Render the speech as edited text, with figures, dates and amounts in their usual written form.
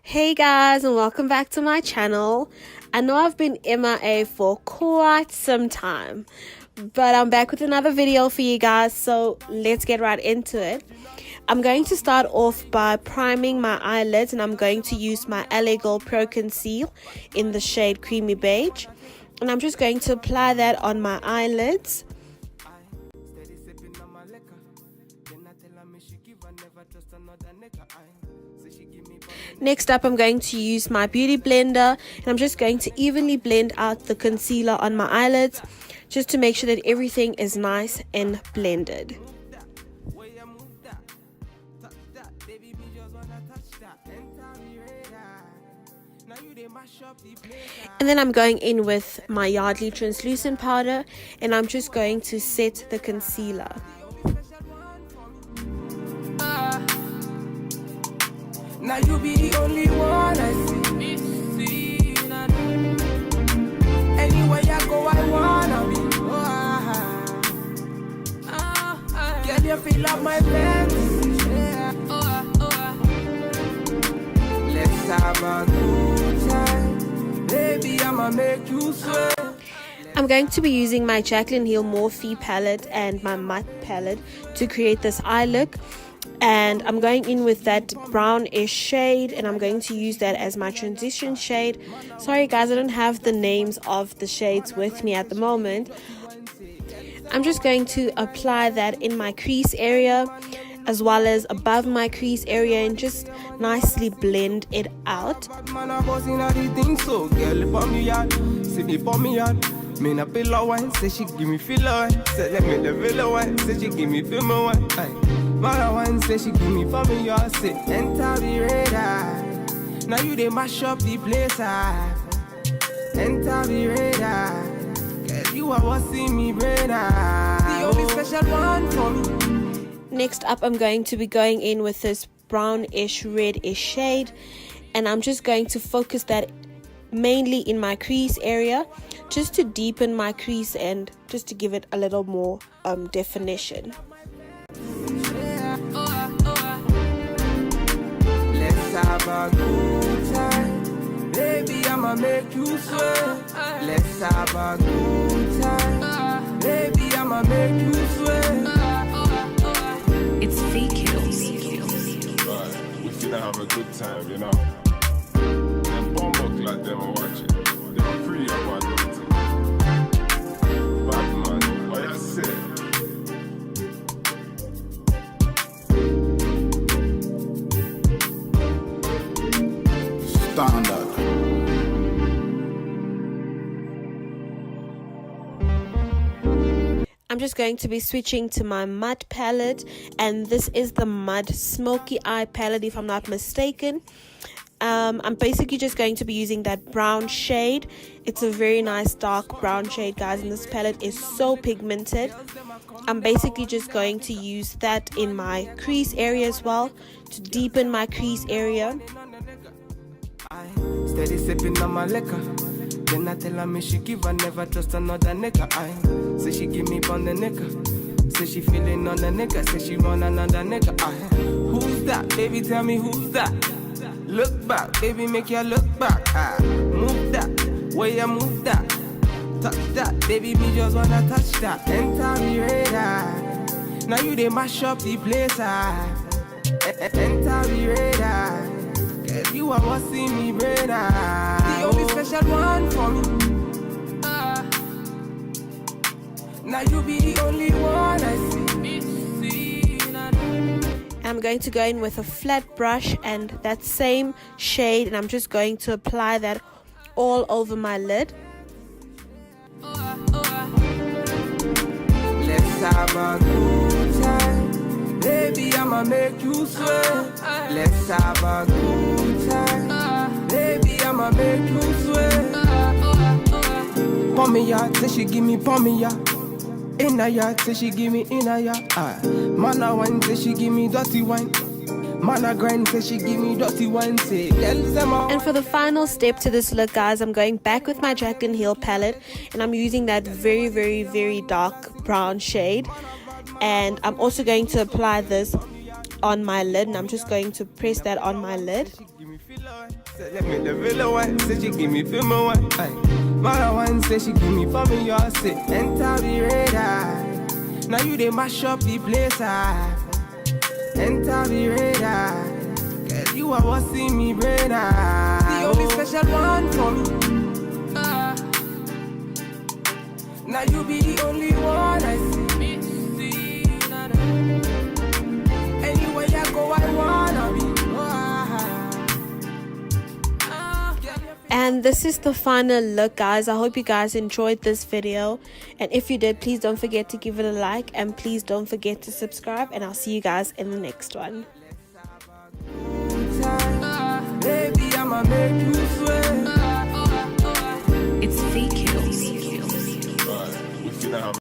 Hey guys, and welcome back to my channel. I know I've been MIA for quite some time, but I'm back with another video for you guys, so let's get right into it. I'm going to start off by priming my eyelids, and I'm going to use my LA Girl Pro Conceal in the shade Creamy Beige, and I'm just going to apply that on my eyelids. Next up, I'm going to use my beauty blender, and I'm just going to evenly blend out the concealer on my eyelids just to make sure that everything is nice and blended. And then I'm going in with my Yardley translucent powder, and I'm just going to set the concealer. Now you be the only one I see. Anywhere I go, I wanna be. Can you feel up my fantasy? Let's have a good time. Baby, I'ma make you sweat. I'm going to be using my Jaclyn Hill Morphe palette and my matte palette to create this eye look. And I'm going in with that brownish shade, and I'm going to use that as my transition shade. Sorry guys, I don't have the names of the shades with me at the moment. I'm just going to apply that in my crease area as well as above my crease area and just nicely blend it out. Me na pillow one, say she give me feel one. Say let me the villa one, say she give me feel me one. Mother one, say she give me for me your say enter the radar. Now you they mash up the place. Enter the radar. Girl, you are what see me brain. The only special one for me. Next up, I'm going to be going in with this brownish reddish shade, and I'm just going to focus that mainly in my crease area just to deepen my crease and just to give it a little more definition. Let's have a good time. Baby, I'ma make you sweat. Let's have a good time. Baby, I'ma make you sweat. It's fake kills. Right, we finna have a good time, you know. Them bomb like them are watching. They're free of what I'm doing. Bad man, what you say? Standard. I'm just going to be switching to my mud palette, and this is the Mud Smoky Eye palette if I'm not mistaken. I'm basically just going to be using that brown shade. It's a very nice dark brown shade, guys, and this palette is so pigmented. I'm basically just going to use that in my crease area as well to deepen my crease area. Steady sipping on my liquor. Then I tell her me she give her never trust another nigga. Say she give me on the nigga. Say she feeling on the nigga. Say she want another nigga. Who's that? Baby, tell me who's that? Look back, baby, make you look back. Move that, way you move that. Touch that, baby, me just wanna touch that. Enter the radar. Now you they mash up the place. Enter the radar. Girl, you are what see me brain. The only special one for me. Now you be the only one I see. I'm going to go in with a flat brush and that same shade, and I'm just going to apply that all over my lid. Let's have a good time. Baby, I'ma make you sweat. Let's have a good time. Baby, I'ma make you sweat. Pour me ya, say she give me pour me ya. In a yard, say she give me in a yard. Man a wine, say she give me dirty wine. Man a grind, say she give me dirty wine. Say, and for the final step to this look, guys, I'm going back with my Jaclyn Hill palette, and I'm using that very, very, very dark brown shade. And I'm also going to apply this on my lid, and I'm just going to press that on my lid. Let me the villa one, say she give me feel my one. Mother one say she give me for me, you say enter the radar. Now you they mash up the place, enter the radar. Girl, you are what's in me brain, the only special one for me. Now you be the only one I see. Anywhere I go, I wanna be. And this is the final look, guys. I hope you guys enjoyed this video, and if you did, please don't forget to give it a like, and please don't forget to subscribe, and I'll see you guys in the next one. Baby, I'ma make you sweat. It's fake kills. Right, we finna have